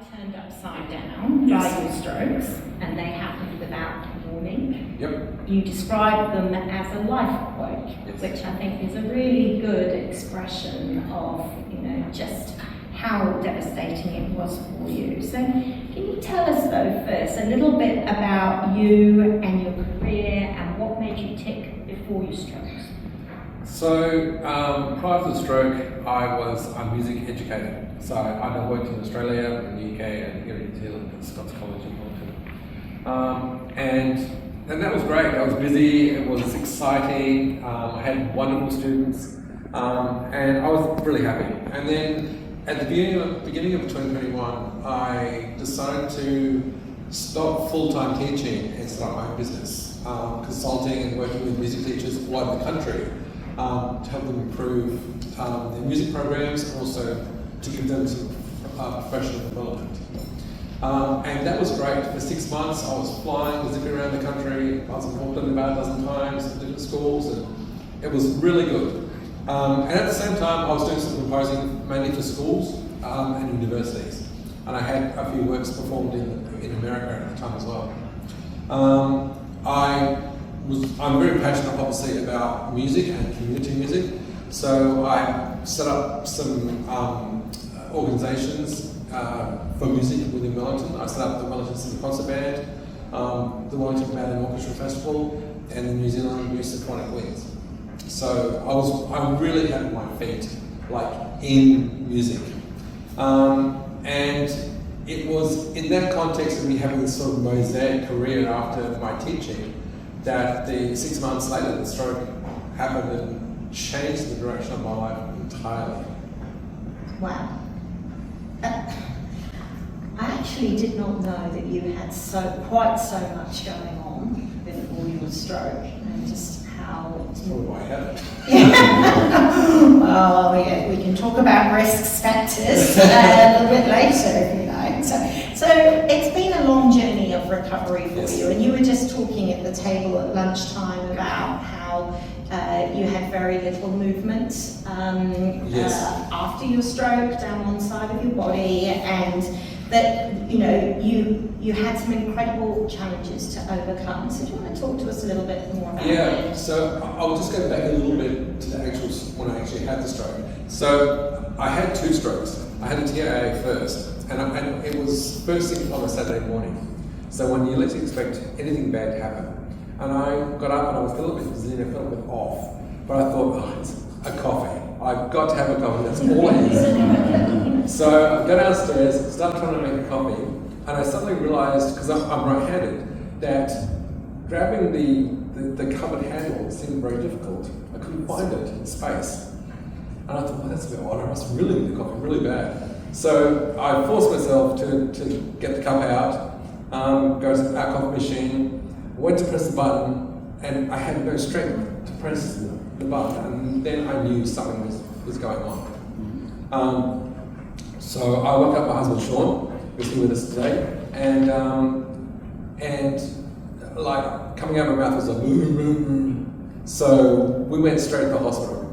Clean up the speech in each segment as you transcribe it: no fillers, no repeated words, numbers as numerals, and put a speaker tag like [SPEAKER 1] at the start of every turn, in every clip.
[SPEAKER 1] turned upside down by your strokes, and they happened without warning.
[SPEAKER 2] Yep.
[SPEAKER 1] You described them as a life quote, which I think is a really good expression of, just how devastating it was for you. So can you tell us though first a little bit about you and your career and what made you tick before your strokes?
[SPEAKER 2] So prior to the stroke, I was a music educator. So I worked in Australia, in the UK, and here in New Zealand at Scots College in Auckland. And that was great. I was busy. It was exciting. I had wonderful students, and I was really happy. And then at the beginning of 2021, I decided to stop full-time teaching and start my own business, consulting and working with music teachers all over the country to help them improve their music programs and also to give them some professional development. And that was great. For 6 months, I was flying, zipping around the country. I was in Auckland about a dozen times at different schools, and it was really good. And at the same time, I was doing some composing mainly for schools and universities. And I had a few works performed in America at the time as well. I'm very passionate, obviously, about music and community music. So I set up some organisations for music within Wellington. I set up the Wellington Symphony Concert Band, the Wellington Band and Orchestra Festival, and the New Zealand Youth Symphonic Wings. So I really had my feet in music. And it was in that context of me having this sort of mosaic career after my teaching that the 6 months later the stroke happened and changed the direction of my life entirely. Wow.
[SPEAKER 1] I actually did not know that you had quite so much going on before your stroke, and just how.
[SPEAKER 2] That's probably why I had it.
[SPEAKER 1] Well, we can talk about risk factors a little bit later, if you like. So it's been a long journey of recovery for you, and you were just talking at the table at lunchtime about how you had very little movement after your stroke down one side of your body, and that you had some incredible challenges to overcome. So do you want to talk to us a little bit more about that?
[SPEAKER 2] Yeah, so I'll just go back a little bit to the when I actually had the stroke. So I had 2 strokes. I had a TIA first, and it was first thing on a Saturday morning. So when you least expect anything bad to happen. And I got up and I was feeling a bit dizzy and I felt a bit off. But I thought, it's a coffee. I've got to have a coffee, that's all it is. So I go downstairs, start trying to make a coffee, and I suddenly realised, because I'm right-handed, that grabbing the cupboard handle seemed very difficult. I couldn't find it in space. And I thought, well, that's a bit odd, I must really need the coffee really bad. So I forced myself to get the cup out, go to our coffee machine, went to press the button, and I had no strength to press the button, and then I knew something was going on. So I woke up my husband Sean, who's here with us today, and coming out of my mouth was like boom, boom, boom. So we went straight to the hospital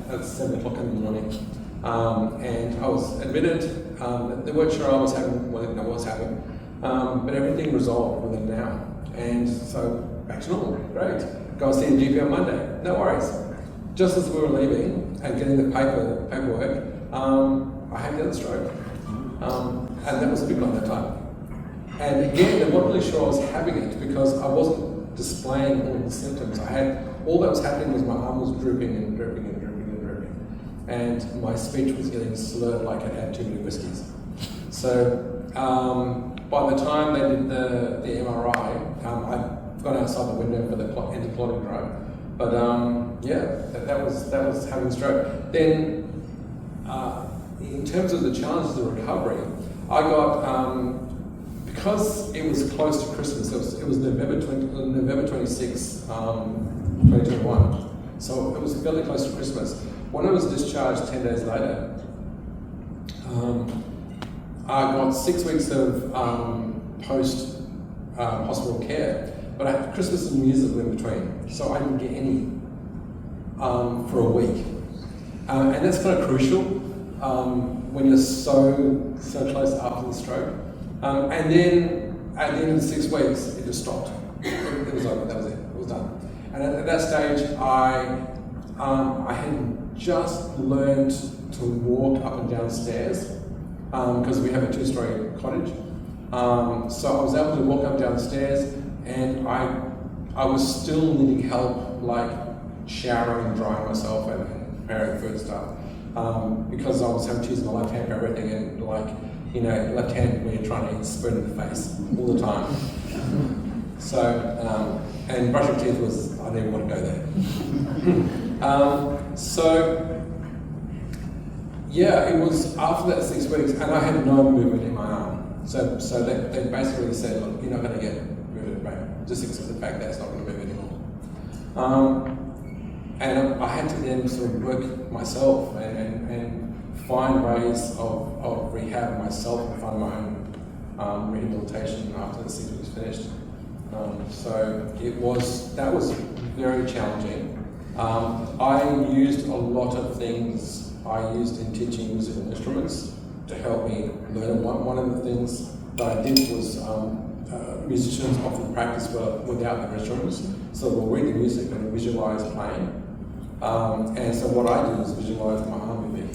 [SPEAKER 2] at 7 o'clock in the morning, and I was admitted. They weren't sure I was having, well, no, what was happening, but everything resolved within an hour. And so back to normal, great. Go and see the GP on Monday, no worries. Just as we were leaving and getting the paperwork, I had the other stroke. And that was a big one at that time. And again, they weren't really sure I was having it because I wasn't displaying all the symptoms. All that was happening was my arm was drooping and drooping and drooping and drooping. And my speech was getting slurred like I'd had too many whiskeys. So by the time they did the MRI, I'd gone outside the window for the anti-clotting drug. But that was having a stroke. Then, in terms of the challenges of recovery, I got because it was close to Christmas. It was November 26, 2021. So it was fairly close to Christmas. When I was discharged 10 days later, I got 6 weeks of post hospital care, but I had Christmas and New Year's in between, so I didn't get any for a week. And that's kind of crucial when you're so close after the stroke. And then at the end of the 6 weeks, it just stopped. It was over. That was it. It was done. And at that stage, I had just learned to walk up and down stairs because we have a 2-story cottage. So I was able to walk up and down the stairs, and I was still needing help, like showering and drying myself and preparing food and stuff, because I was having to use my left hand for everything, and left hand when you're trying to eat spoon in the face all the time. So, and brushing teeth was, I didn't want to go there. Yeah, it was after that 6 weeks, and I had no movement in my arm. So they basically said, look, you're not going to get rid of it, mate. Just accept the fact that it's not going to move anymore. And I had to then sort of work myself and find ways of rehab myself and find my own rehabilitation after the 6 weeks finished. So that was very challenging. I used a lot of things I used in teaching musical instruments to help me learn. One of the things that I did was musicians often practice without the instruments, so we'll read the music and visualize playing. And so what I did was visualize my arm moving,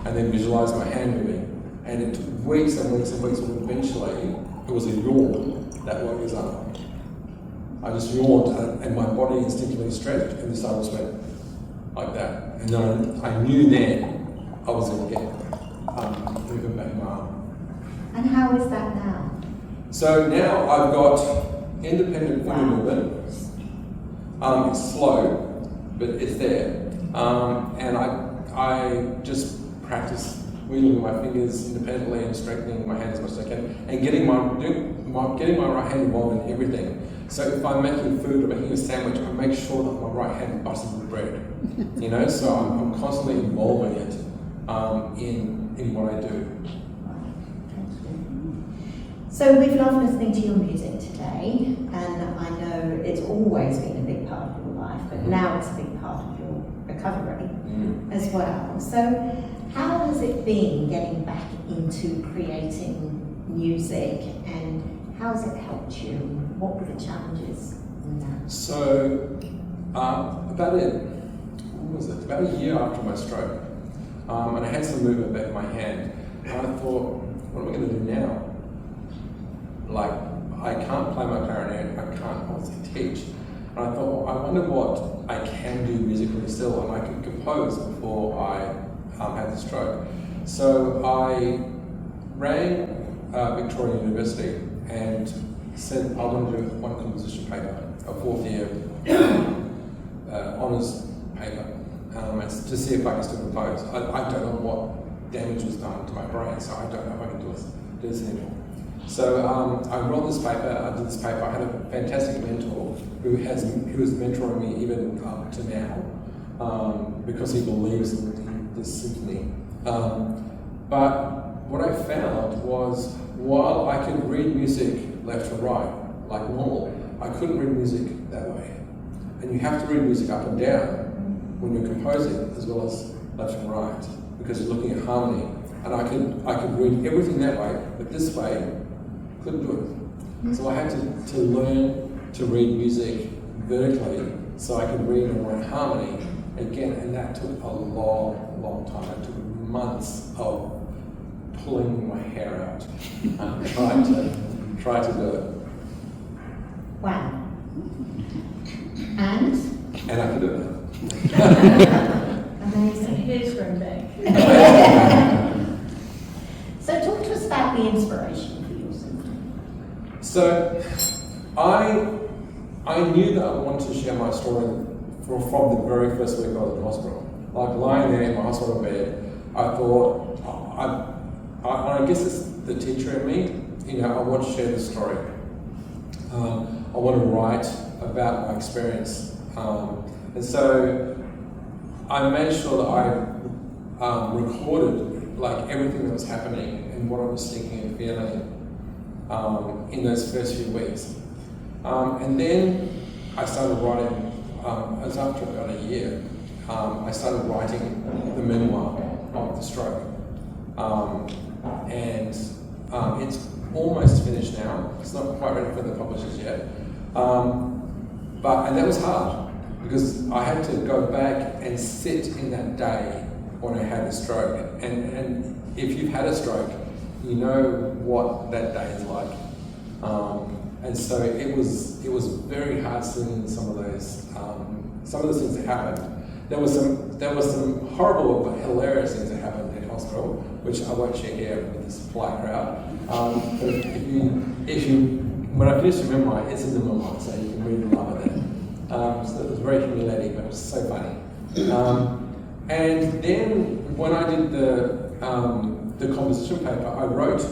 [SPEAKER 2] and then visualize my hand moving. And it took weeks and weeks and weeks, and eventually it was a yawn that woke his arm. I just yawned, and my body instinctively stretched, and this arm just went like that. And then I knew then I was going to get moving back my arm.
[SPEAKER 1] And how is that now?
[SPEAKER 2] So now I've got independent finger movement. It's slow, but it's there. And I just practice wheeling my fingers independently and strengthening my hand as much as I can, and getting my right hand involved in everything. So if I'm making food or making a sandwich, I make sure that my right hand butters the bread. So I'm constantly involving it in what I do.
[SPEAKER 1] So we've loved listening to your music today, and I know it's always been a big part of your life, but now it's a big part of your recovery as well. So how has it been getting back into creating music, and how has it helped you? What were the challenges in that?
[SPEAKER 2] So about a year after my stroke, and I had some movement back in my hand, and I thought, what am I going to do now? Like, I can't play my clarinet, I can't obviously teach. And I thought, well, I wonder what I can do musically still, and I could compose before I had the stroke. So I rang Victoria University and said I want to do one composition paper, a 4th year honours paper, to see if I can still compose. I don't know what damage was done to my brain, so I don't know if I can do this anymore. So I wrote this paper, I did this paper. I had a fantastic mentor who is mentoring me even up to now, because he believes in this symphony. But what I found was, while I could read music left to right, like normal, I couldn't read music that way. And you have to read music up and down when you're composing, as well as left and right, because you're looking at harmony. And I could read everything that way, but this way, couldn't do it. So I had to learn to read music vertically, so I could read and write harmony again, and that took a long time. It took months of pulling my hair out, trying to do it.
[SPEAKER 1] Wow. And
[SPEAKER 2] I could do it.
[SPEAKER 1] Amazing.
[SPEAKER 3] Here's from back.
[SPEAKER 1] So talk to us about the inspiration for your symphony.
[SPEAKER 2] So I knew that I wanted to share my story from the very first week I was in hospital. Like, lying there in my hospital bed, I thought, I guess it's the teacher in me. I want to share the story. I want to write about my experience. And so I made sure that I recorded like everything that was happening and what I was thinking and feeling in those first few weeks. And then I started writing, it was after about a year, I started writing the memoir. of the stroke. And it's almost finished now. It's not quite ready for the publishers yet. And that was hard because I had to go back and sit in that day when I had the stroke. And if you've had a stroke, you know what that day is like. And so it was very hard sitting in some of those things that happened. There was some horrible but hilarious things that happened in hospital, which I won't share here with this polite crowd. But if you when I finished the memoir, it's in the memoir, so you can read a lot of it. So it was very humiliating, but it was so funny. And then when I did the composition paper, I wrote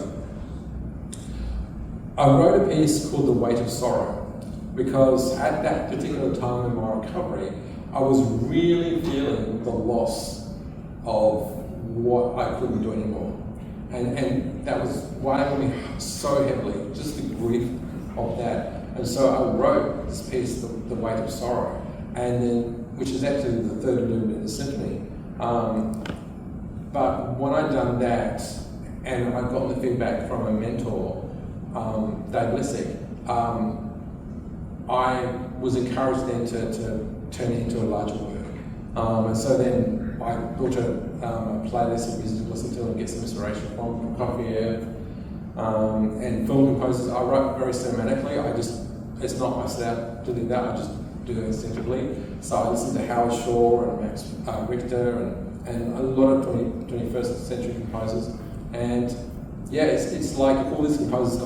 [SPEAKER 2] a piece called The Weight of Sorrow, because at that particular time in my recovery, I was really feeling the loss of what I couldn't do anymore. And that was weighing me so heavily, just the grief of that. And so I wrote this piece, The Weight of Sorrow, and then, which is actually the third movement in the symphony. But when I'd done that, and I got the feedback from a mentor, Dave Lissick, I was encouraged then to turn it into a larger work. And so then I built a playlist of music to listen to and get some inspiration from Prokofiev. And film composers, I write very cinematically. It's not my style to do that, I just do it instinctively. So I listen to Howard Shore and Max Richter and a lot of 21st century composers. And yeah, it's like all these composers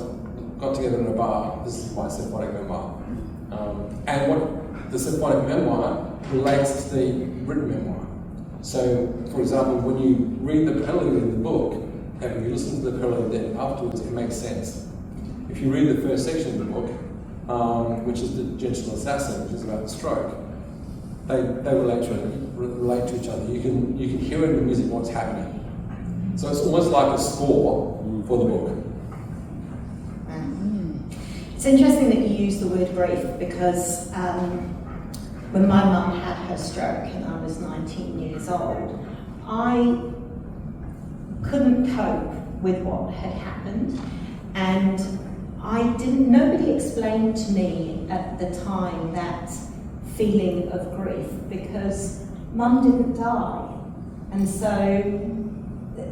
[SPEAKER 2] got together in a bar. This is my symphonic memoir. And what the symphonic memoir relates to the written memoir. So, for example, when you read the prelude in the book, and you listen to the prelude, then afterwards it makes sense. If you read the first section of the book, which is The Gentle Assassin, which is about the stroke, they relate to each other. You can hear in the music what's happening. So it's almost like a score for the book.
[SPEAKER 1] It's interesting that you use the word grief, because when my mum had her stroke and I was 19 years old, I couldn't cope with what had happened, and nobody explained to me at the time that feeling of grief, because Mum didn't die, and so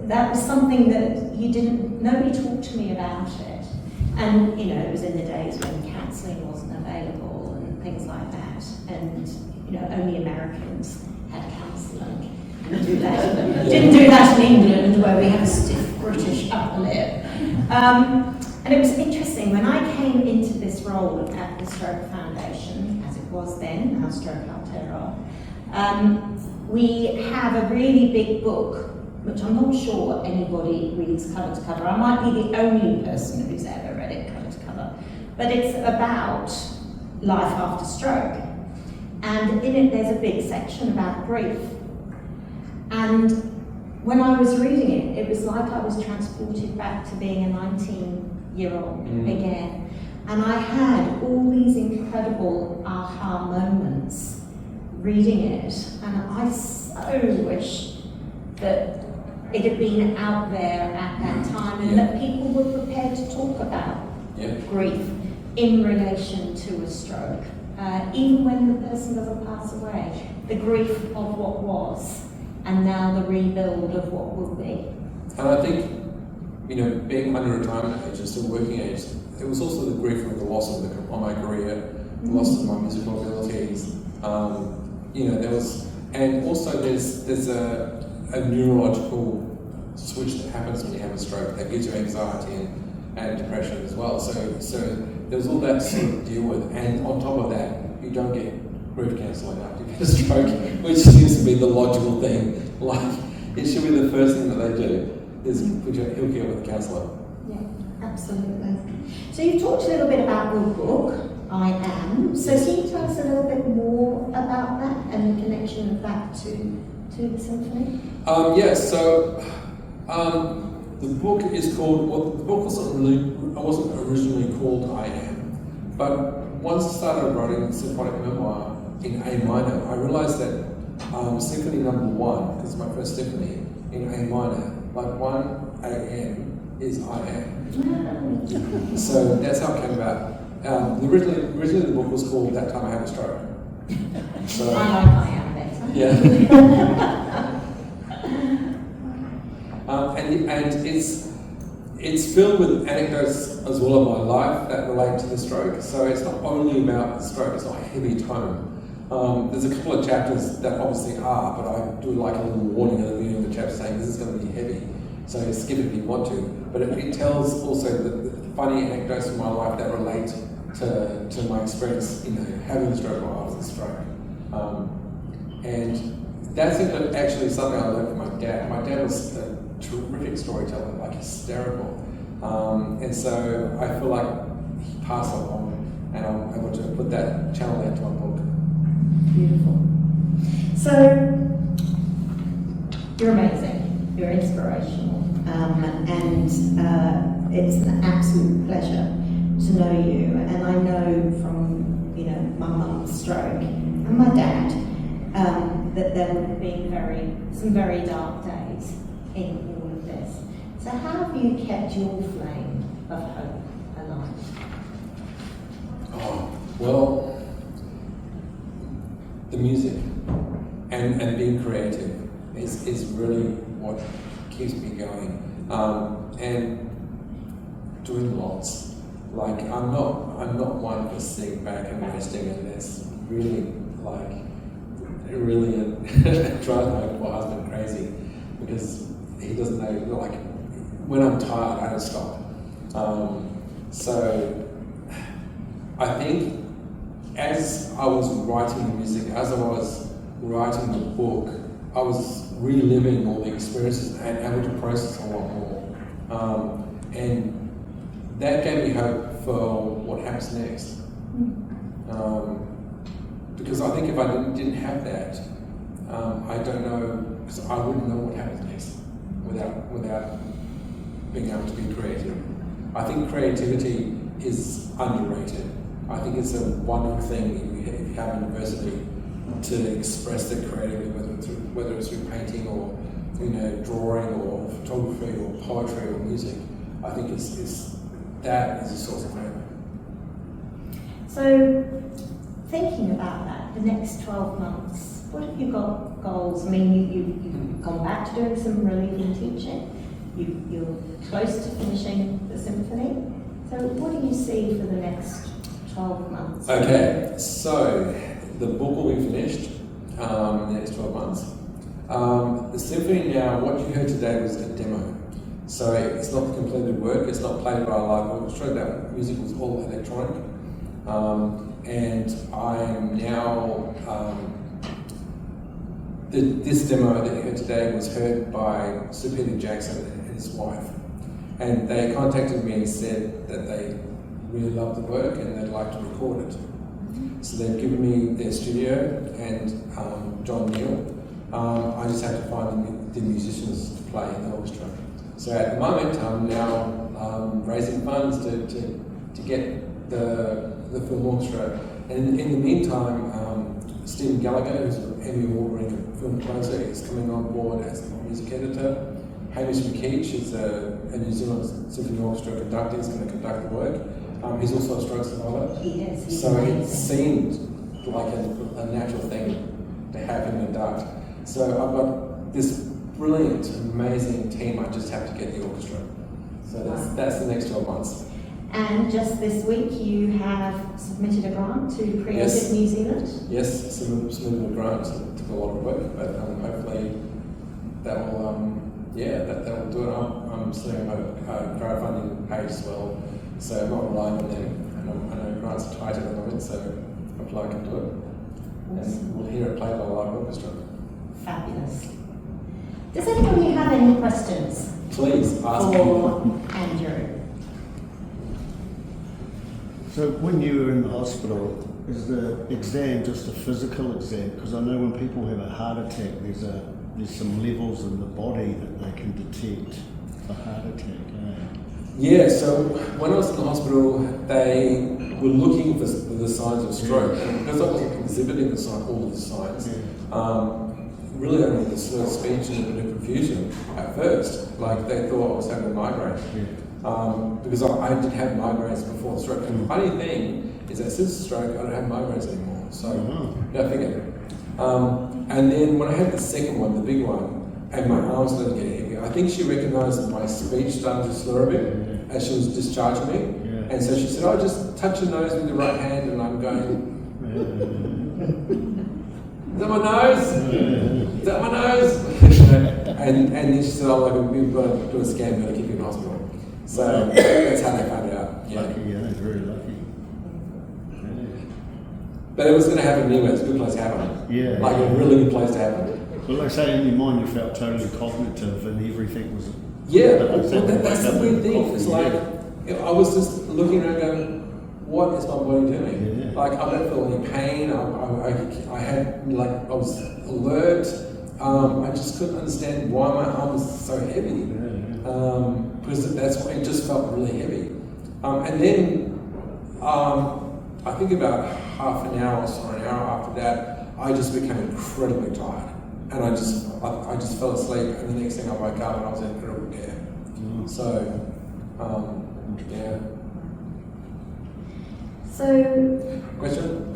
[SPEAKER 1] that was something that nobody talked to me about it. And it was in the days when counselling wasn't available and things like that, and only Americans had counselling. Didn't do that in England, where we have a stiff British upper lip. And it was interesting, when I came into this role at the Stroke Foundation, as it was then, now Stroke Aotearoa, we have a really big book, which I'm not sure anybody reads cover to cover. I might be the only person who's ever read it cover to cover. But it's about life after stroke. And in it there's a big section about grief. And when I was reading it, it was like I was transported back to being a 19-year-old again. And I had all these incredible aha moments reading it. And I so wish that it had been out there at that time, and that people were prepared to talk about grief in relation to a stroke. Even when the person doesn't pass away, the grief of what was, and now the rebuild of what will be.
[SPEAKER 2] And I think, being under retirement age and still working age, it was also the grief of the loss of my career, the loss of my musical abilities. There was, and also there's a neurological switch that happens when you have a stroke that gives you anxiety and depression as well. So there's all that to sort of deal with, and on top of that, you don't get grief counselling after you get a stroke, which seems to be the logical thing. Like, it should be the first thing that they do, is put you hook you up with a counsellor.
[SPEAKER 1] Yeah, absolutely. So you've talked a little bit about your book, I Am. So can you tell us a little bit more about that and the connection of that to the symphony?
[SPEAKER 2] Yes, so the book is called, the book wasn't originally called I Am, but once I started writing symphonic memoir in A minor, I realised that Symphony number 1, because it's my first symphony, in A minor. Like 1 a.m. is I am. So that's how it came about. Originally the book was called That Time I Had a Stroke. So,
[SPEAKER 1] I like I am better.
[SPEAKER 2] yeah. And it's filled with anecdotes as well of my life that relate to the stroke. So it's not only about the stroke, it's not a heavy tone. There's a couple of chapters that obviously are, but I do like a little warning at the beginning of the chapter saying this is going to be heavy. So skip it if you want to. But it tells also the funny anecdotes from my life that relate to my experience, having a stroke or after the stroke. And that's actually something I learned from my dad. My dad was a terrific storyteller, like hysterical. And so I feel like he passed along, and I'm able to put that, channel that to my book.
[SPEAKER 1] Beautiful. So, you're amazing, you're inspirational, and it's an absolute pleasure to know you. And I know from, my mum's stroke and my dad, that there would have been some very dark days in all of this. So how have you kept your flame of hope alive?
[SPEAKER 2] Oh, well, the music and being creative is really what keeps me going. And doing lots. Like I'm not one for sitting back and resting, and that's really drives my poor husband crazy because he doesn't know, like, when I'm tired, I don't stop. So I think as I was writing the music, as I was writing the book, I was reliving all the experiences and able to process a lot more. And that gave me hope for what happens next. Because I think if I didn't have that, I don't know, I wouldn't know what happens next without being able to be creative. I think creativity is underrated. I think it's a wonderful thing if you have university to express the creativity, whether it's through painting or drawing or photography or poetry or music. I think that is a source of hope.
[SPEAKER 1] So, thinking about that, the next 12 months, what have you got goals? I mean, you've gone back to doing some relieving teaching. You're close to finishing the symphony. So, what do you see for the next 12 months?
[SPEAKER 2] Okay, so the book will be finished in the next 12 months. The symphony now, what you heard today was a demo. So it's not the completed work, it's not played by a live orchestra, that music was all electronic. And I'm now, this demo that you heard today was heard by Sir Peter Jackson and his wife. And they contacted me and said that they really loved the work and they'd like to record it. So they've given me their studio and John Neal. I just have to find the musicians to play in the orchestra. So at the moment, I'm now raising funds to get the film orchestra. And in the meantime, Stephen Gallagher, who's an Emmy Award-winning film composer, is coming on board as a music editor. Hamish McKeach is a New Zealand Symphony Orchestra conductor. He's going to conduct the work. He's also a stroke survivor.
[SPEAKER 1] He is.
[SPEAKER 2] So it seemed like a natural thing to have him induct. So I've got this brilliant, amazing team. I just have to get the orchestra. So that's the next 12 months.
[SPEAKER 1] And just this week you have submitted a grant to Creative New Zealand?
[SPEAKER 2] Yes, submitted a grant. It took a lot of work, but hopefully that will that will do it. I'm setting up a crowdfunding page as well, so I'm not relying on them. And I know grants are tight at the moment, so hopefully I can do it.
[SPEAKER 1] Awesome.
[SPEAKER 2] And we'll hear it played by a live orchestra.
[SPEAKER 1] Fabulous. Does anybody have any questions?
[SPEAKER 2] Please ask
[SPEAKER 1] for
[SPEAKER 2] me.
[SPEAKER 1] Andrew.
[SPEAKER 3] So when you were in the hospital, is the exam just a physical exam? Because I know when people have a heart attack, there's some levels in the body that they can detect a heart attack.
[SPEAKER 2] Yeah, so when I was in the hospital, they were looking for the signs of stroke. And because I wasn't exhibiting all of the signs, really only the slurred speech and a bit of confusion at first. Like they thought I was having a migraine. Because I did have migraines before the stroke. And the funny thing is that since the stroke, I don't have migraines anymore. So, don't forget it. And then when I had the second one, the big one, and my arms started getting heavy, I think she recognised that my speech started to slur a bit as she was discharging me. And so she said, "Oh, just touch your nose with your right hand," and I'm going, "Is that my nose? Is that my nose?" and then she said, "Oh, like, we've got to do a scan, we've got to keep you in hospital." So that's how they found it out.
[SPEAKER 3] Lucky, very lucky.
[SPEAKER 2] But it was going to happen anyway. It's a good place to happen. Like a really good place to happen.
[SPEAKER 3] But like I say, in your mind, you felt totally cognitive, and everything was.
[SPEAKER 2] That's the weird thing. It's like I was just looking around, going, "What is my body doing?" Like I don't feel any pain. I was alert. I just couldn't understand why my arm was so heavy. Because that's why it just felt really heavy. And then I think about half an hour or an hour after that, I just became incredibly tired. And I just fell asleep, and the next thing I woke up and I was in incredible care. So,
[SPEAKER 4] So,
[SPEAKER 2] question?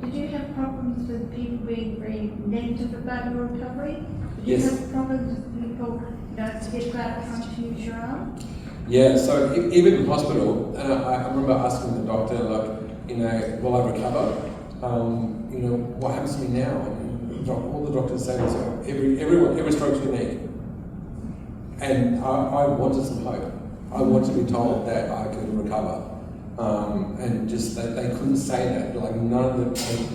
[SPEAKER 4] Did you have problems with people being very negative about your recovery? Did
[SPEAKER 2] Yes.
[SPEAKER 4] you have problems with people, to get about trying to use your arm?
[SPEAKER 2] Yeah, so even in hospital, and I remember asking the doctor, like, will I recover? What happens to me now? And all the doctors say is every stroke's unique. And I wanted some hope. I wanted to be told that I could recover. And just that they couldn't say that. Like none of the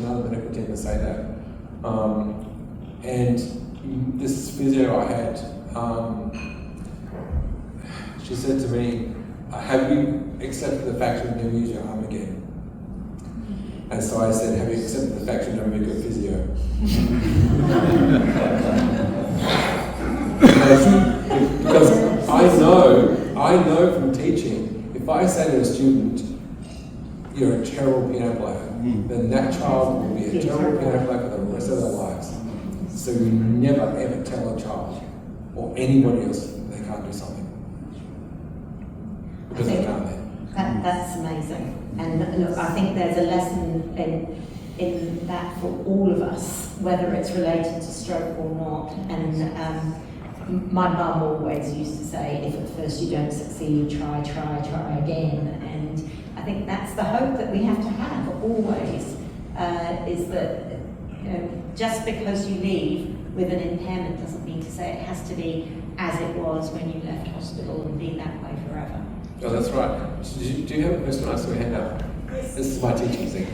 [SPEAKER 2] medical team could say that. And this physio I had, she said to me, "Have you accepted the fact you'll never use your arm again?" And so I said, "Have you accepted the fact you'll never be a good physio?" because I know from teaching, if I say to a student, "You're a terrible piano player," then that child will be a terrible piano player for the rest of their lives. So you never ever tell a child or anybody else they can't do something. Because they can't then.
[SPEAKER 1] That's amazing. And look, I think there's a lesson in that for all of us, whether it's related to stroke or not. And my mum always used to say, if at first you don't succeed, try again. And I think that's the hope that we have to have always, is that just because you leave with an impairment doesn't mean to say it has to be as it was when you left hospital and be that way forever.
[SPEAKER 2] Oh, that's right. Do you have a question? I saw your hand up.
[SPEAKER 5] Yes.
[SPEAKER 2] This is my teaching thing.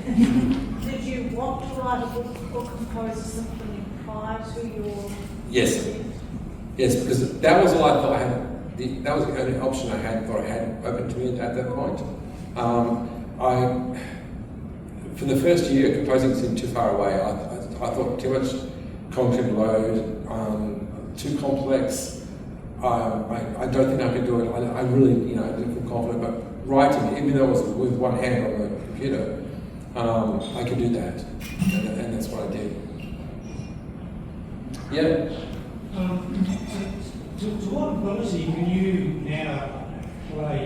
[SPEAKER 5] Did you want to write a book or compose a symphony prior to your...
[SPEAKER 2] Yes. Yes, because that was all I thought I had. That was the only option I had open to me at that point. For the first year, composing seemed too far away. I thought too much cognitive load, too complex. I don't think I could do it. I really, didn't feel confident. But writing, even though it was with one hand on the computer, I could do that, and that's what I did. Yeah.
[SPEAKER 6] To what ability can you now play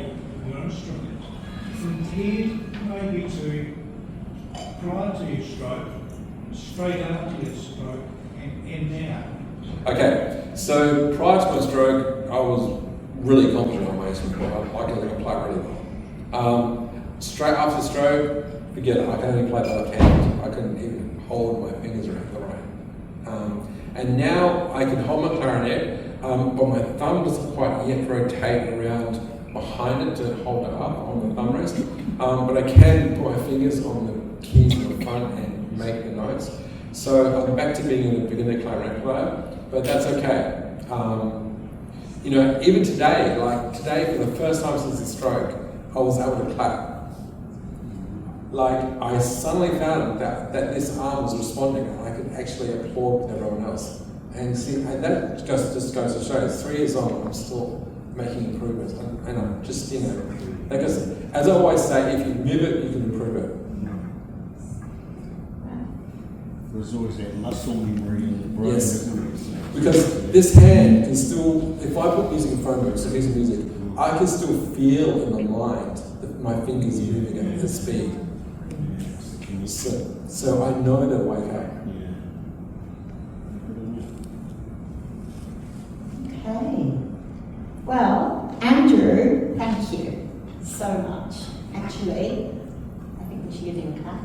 [SPEAKER 6] your instrument compared maybe to prior to your stroke, straight after your stroke, and now?
[SPEAKER 2] Okay, so prior to my stroke, I was really confident on my instrument. I could play really well. Straight after the stroke, forget it. I can only play the left hand. I couldn't even hold my fingers around the right. And now I can hold my clarinet, but my thumb doesn't quite yet rotate around behind it to hold it up on the thumb rest. But I can put my fingers on the keys on the front and make the notes. So I'm back to being a beginner clarinet player, but that's okay. Even today, for the first time since the stroke, I was able to clap. I suddenly found that this arm was responding, and I could actually applaud with everyone else. And that just goes to show, 3 years on, I'm still making improvements, and I'm just, because as I always say, if you move it, you can improve it.
[SPEAKER 3] there's always that muscle memory in the brain,
[SPEAKER 2] Yes.
[SPEAKER 3] isn't there? So-
[SPEAKER 2] Because this hand can still, if I put music in front of me, so piece of music, I can still feel in my mind that my fingers moving at the speed.
[SPEAKER 3] Yeah.
[SPEAKER 2] So I know to wake up.
[SPEAKER 3] Yeah.
[SPEAKER 1] Okay. Well, Andrew, thank you so much. Actually, I think we should give him a clap.